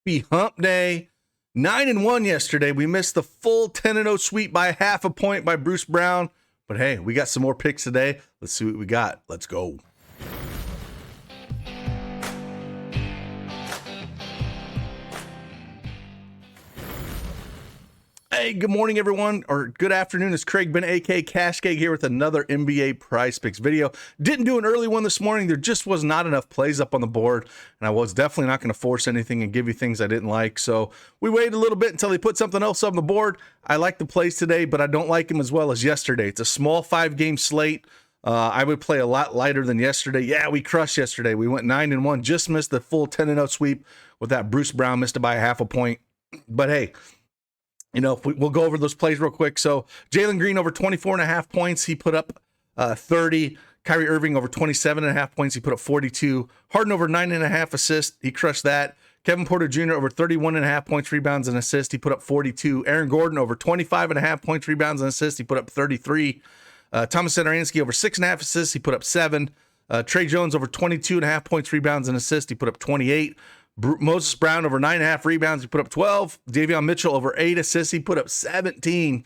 Happy hump day. 9-1 yesterday. We missed the full 10-0 sweep by half a point by Bruce Brown. But hey, we got some more picks today. Let's see what we got. Let's go. Hey, good morning, everyone, or good afternoon. It's Craig Ben, a.k.a. Cashcake, here with another NBA Prize Picks video. Didn't do an early one this morning. There just was not enough plays up on the board, and I was definitely not going to force anything and give you things I didn't like. So we waited a little bit until they put something else on the board. I like the plays today, but I don't like them as well as yesterday. It's a small 5-game slate. I would play a lot lighter than yesterday. Yeah, we crushed yesterday. We went 9-1, just missed the full 10-0 sweep with that Bruce Brown, missed it by a half a point. But hey, you know, we'll go over those plays real quick. So Jalen Green over 24.5 points. He put up 30. Kyrie Irving over 27.5 points. He put up 42. Harden over 9.5 assists. He crushed that. Kevin Porter Jr. over 31.5 points, rebounds, and assists. He put up 42. Aaron Gordon over 25.5 points, rebounds, and assists. He put up 33. Thomas Satoransky over 6.5 assists. He put up 7. Trey Jones over 22.5 points, rebounds, and assists. He put up 28. Moses Brown over 9.5 rebounds. He put up 12. Davion Mitchell over 8 assists. He put up 17.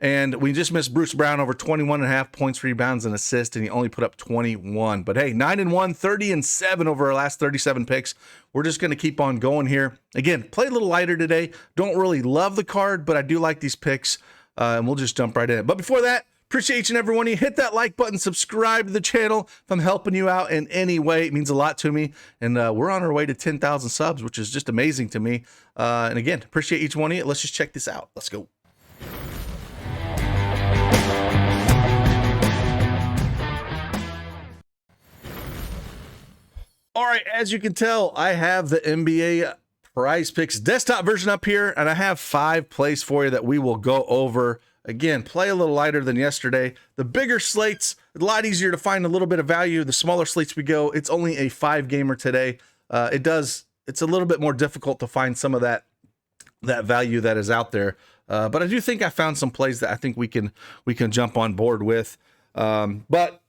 And we just missed Bruce Brown over 21.5 points, rebounds, and assists, and he only put up 21. But hey, 9-1, 30-7 over our last 37 picks. We're just going to keep on going here. Again, play a little lighter today. Don't really love the card, but I do like these picks, and we'll just jump right in. But before that, appreciate each and every one of you. Hit that like button, subscribe to the channel. If I'm helping you out in any way, it means a lot to me. And we're on our way to 10,000 subs, which is just amazing to me. And again, appreciate each one of you. Let's just check this out. Let's go. All right, as you can tell, I have the NBA Prize Picks desktop version up here, and I have 5 plays for you that we will go over. Again, play a little lighter than yesterday. The bigger slates, a lot easier to find a little bit of value. The smaller slates we go, it's only a 5-gamer today. It's a little bit more difficult to find some of that value that is out there. But I do think I found some plays that I think we can jump on board with. But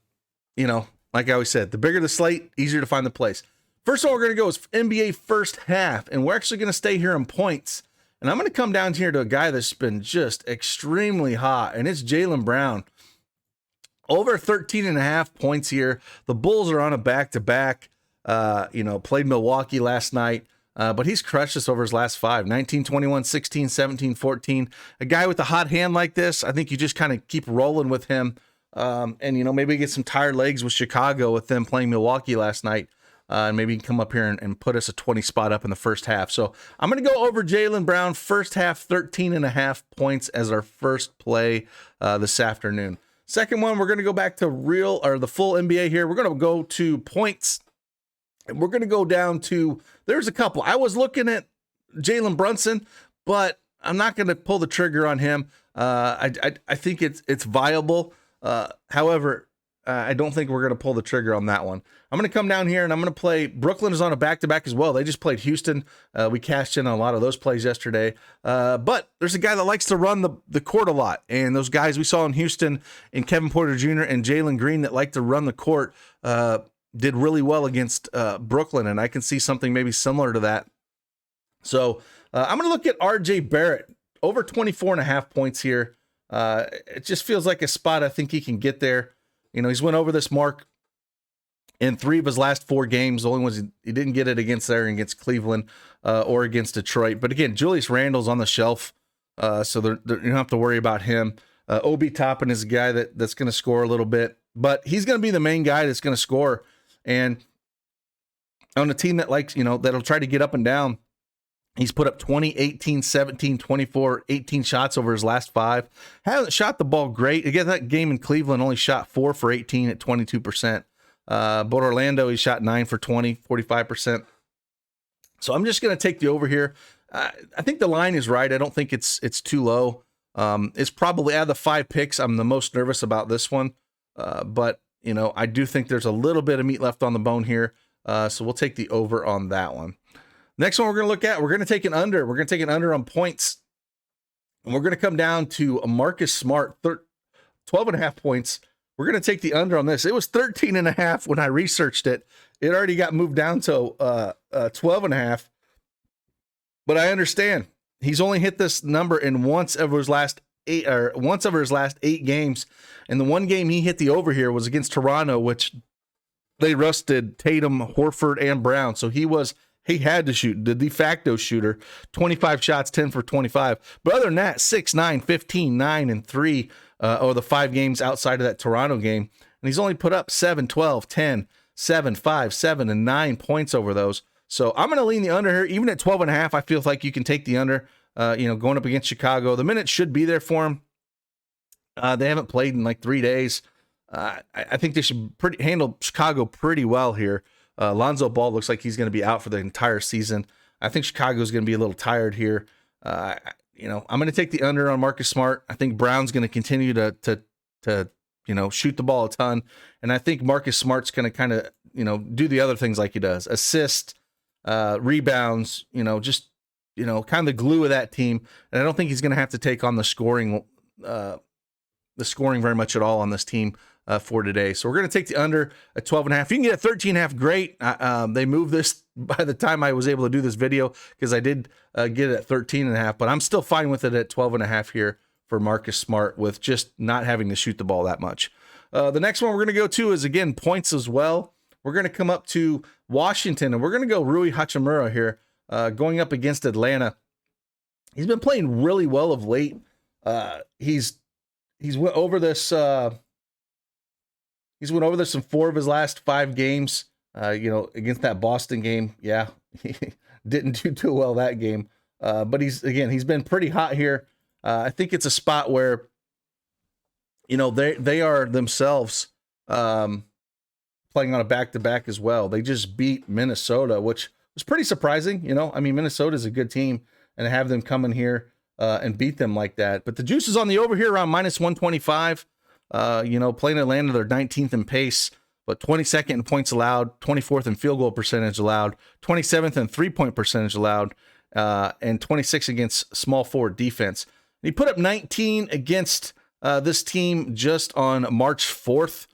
you know, like I always said, the bigger the slate, easier to find the plays. First one we're going to go is NBA first half, and we're actually going to stay here in points. And I'm going to come down here to a guy that's been just extremely hot, and it's Jaylen Brown. Over 13.5 points here. The Bulls are on a back-to-back. Played Milwaukee last night, but he's crushed us over his last 5. 19, 21, 16, 17, 14. A guy with a hot hand like this, I think you just kind of keep rolling with him. And, maybe get some tired legs with Chicago with them playing Milwaukee last night. And maybe he can come up here and put us a 20 spot up in the first half. So I'm going to go over Jaylen Brown, first half, 13.5 points as our first play this afternoon. Second one, we're going to go back to the full NBA here. We're going to go to points. And we're going to go down to, there's a couple. I was looking at Jalen Brunson, but I'm not going to pull the trigger on him. I think it's viable. However, I don't think we're going to pull the trigger on that one. I'm going to come down here and I'm going to play. Brooklyn is on a back-to-back as well. They just played Houston. We cashed in on a lot of those plays yesterday. But there's a guy that likes to run the court a lot. And those guys we saw in Houston, and Kevin Porter Jr. and Jalen Green that like to run the court, did really well against Brooklyn. And I can see something maybe similar to that. So I'm going to look at RJ Barrett, over 24.5 points here. It just feels like a spot I think he can get there. He's went over this mark in 3 of his last 4 games. The only ones he didn't get it against Cleveland or against Detroit. But again, Julius Randle's on the shelf, so you don't have to worry about him. Obi Toppin is a guy that's going to score a little bit, but he's going to be the main guy that's going to score. And on a team that likes, that'll try to get up and down, he's put up 20, 18, 17, 24, 18 shots over his last 5. Hasn't shot the ball great. Again, that game in Cleveland only shot 4 for 18 at 22%. But Orlando, he shot 9 for 20, 45%. So I'm just going to take the over here. I think the line is right. I don't think it's too low. It's probably out of the 5 picks, I'm the most nervous about this one. But, I do think there's a little bit of meat left on the bone here. So we'll take the over on that one. Next one we're going to look at, we're going to take an under. We're going to take an under on points. And we're going to come down to Marcus Smart, 12.5 points. We're going to take the under on this. It was 13.5 when I researched it. It already got moved down to 12.5. But I understand he's only hit this number in once over his last 8 games. And the one game he hit the over here was against Toronto, which they rusted Tatum, Horford, and Brown. So he had to shoot, the de facto shooter, 25 shots, 10 for 25. But other than that, 6, 9, 15, 9, and 3 or the 5 games outside of that Toronto game. And he's only put up 7, 12, 10, 7, 5, 7, and 9 points over those. So I'm going to lean the under here. Even at 12.5, I feel like you can take the under, going up against Chicago. The minutes should be there for him. They haven't played in like 3 days. I think they should handle Chicago pretty well here. Lonzo Ball looks like he's going to be out for the entire season. I think Chicago's going to be a little tired here. I'm going to take the under on Marcus Smart. I think Brown's going to continue to shoot the ball a ton. And I think Marcus Smart's going to kind of, do the other things like he does. Assist, rebounds, kind of the glue of that team. And I don't think he's going to have to take on the scoring very much at all on this team for today. So we're going to take the under at 12.5. You can get a 13.5. Great. They moved this by the time I was able to do this video because I did get it at 13.5, but I'm still fine with it at 12.5 here for Marcus Smart with just not having to shoot the ball that much. The next one we're going to go to is, again, points as well. We're going to come up to Washington, and we're going to go Rui Hachimura here going up against Atlanta. He's been playing really well of late. He's went over this. He's went over this in 4 of his last 5 games. Against that Boston game, yeah, he didn't do too well that game. But he's been pretty hot here. I think it's a spot where, they are themselves playing on a back-to-back as well. They just beat Minnesota, which was pretty surprising. Minnesota is a good team, and to have them come in here and beat them like that. But the juice is on the over here around -125. Playing Atlanta, they're 19th in pace, but 22nd in points allowed, 24th in field goal percentage allowed, 27th in 3-point percentage allowed, and 26th against small forward defense. And he put up 19 against this team just on March 4th.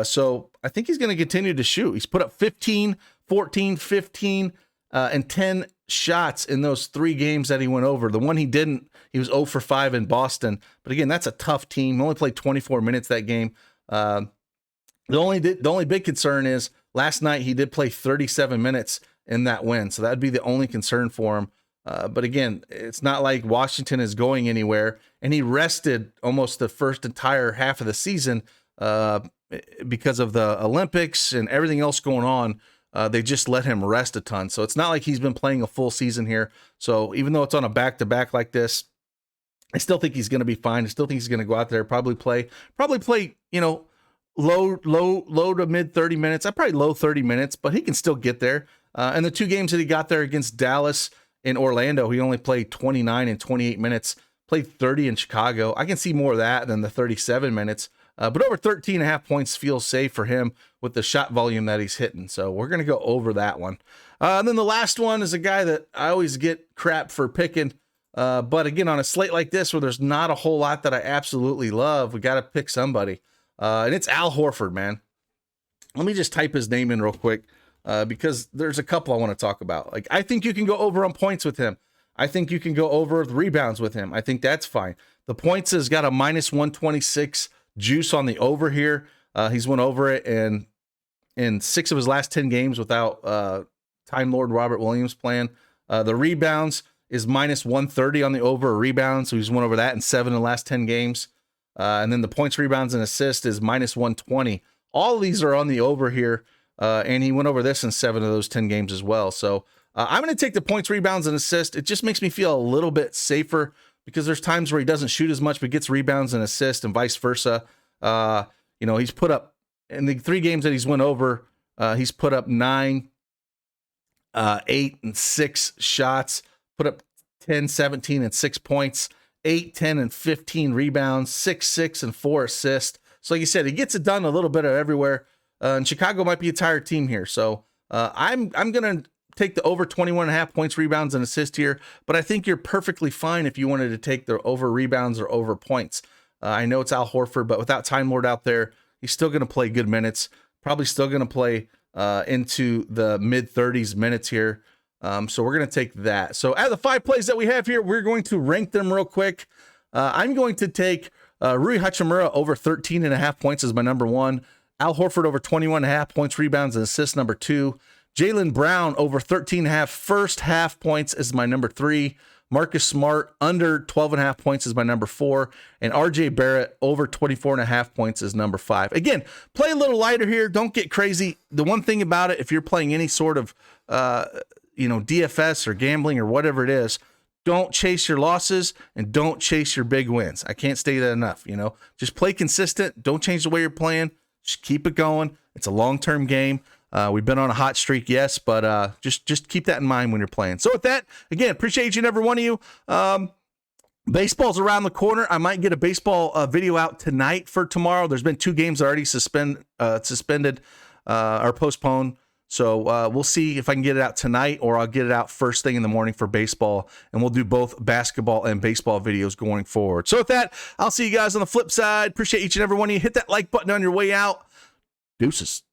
So I think he's going to continue to shoot. He's put up 15, 14, 15, and 10 shots in those 3 games that he went over. The one he didn't, he was 0 for 5 in Boston. But again, that's a tough team. He only played 24 minutes that game. The only big concern is last night he did play 37 minutes in that win. So that'd be the only concern for him. But again, it's not like Washington is going anywhere. And he rested almost the first entire half of the season because of the Olympics and everything else going on. They just let him rest a ton. So it's not like he's been playing a full season here. So even though it's on a back-to-back like this, I still think he's going to be fine. I still think he's going to go out there, probably play, low to mid 30 minutes. Probably low 30 minutes, but he can still get there. And the 2 games that he got there against Dallas and Orlando, he only played 29 and 28 minutes, played 30 in Chicago. I can see more of that than the 37 minutes. But over 13.5 points feels safe for him with the shot volume that he's hitting. So we're going to go over that one. And then the last one is a guy that I always get crap for picking. But again, on a slate like this where there's not a whole lot that I absolutely love, we got to pick somebody. And it's Al Horford, man. Let me just type his name in real quick because there's a couple I want to talk about. Like, I think you can go over on points with him. I think you can go over with rebounds with him. I think that's fine. The points has got a -126 juice on the over here. He's went over it in 6 of his last 10 games without Time Lord Robert Williams playing. The rebounds is -130 on the over rebounds. So he's went over that in 7 of the last 10 games. And then the points, rebounds, and assist is -120. All of these are on the over here. And he went over this in 7 of those 10 games as well. So I'm going to take the points, rebounds, and assist. It just makes me feel a little bit safer because there's times where he doesn't shoot as much, but gets rebounds and assists and vice versa. He's put up in the 3 games that he's went over, he's put up 9, 8, and 6 shots, put up 10, 17, and 6 points, 8, 10, and 15 rebounds, 6, 6, and 4 assists. So like you said, he gets it done a little bit of everywhere. And Chicago might be a tired team here. So I'm going to take the over 21.5 points, rebounds, and assists here. But I think you're perfectly fine if you wanted to take the over rebounds or over points. I know it's Al Horford, but without Time Lord out there, he's still going to play good minutes. Probably still going to play into the mid 30s minutes here. So we're going to take that. So out of the 5 plays that we have here, we're going to rank them real quick. I'm going to take Rui Hachimura over 13.5 points as my number 1. Al Horford over 21.5 points, rebounds, and assists, number 2. Jaylen Brown over 13.5 first half points is my number 3. Marcus Smart under 12.5 points is my number 4. And RJ Barrett over 24.5 points is number 5. Again, play a little lighter here. Don't get crazy. The one thing about it, if you're playing any sort of DFS or gambling or whatever it is, don't chase your losses and don't chase your big wins. I can't state that enough. Just play consistent. Don't change the way you're playing. Just keep it going. It's a long-term game. We've been on a hot streak, yes, but just keep that in mind when you're playing. So with that, again, appreciate each and every one of you. Baseball's around the corner. I might get a baseball video out tonight for tomorrow. There's been 2 games already suspended or postponed. So we'll see if I can get it out tonight, or I'll get it out first thing in the morning for baseball, and we'll do both basketball and baseball videos going forward. So with that, I'll see you guys on the flip side. Appreciate each and every one of you. Hit that like button on your way out. Deuces.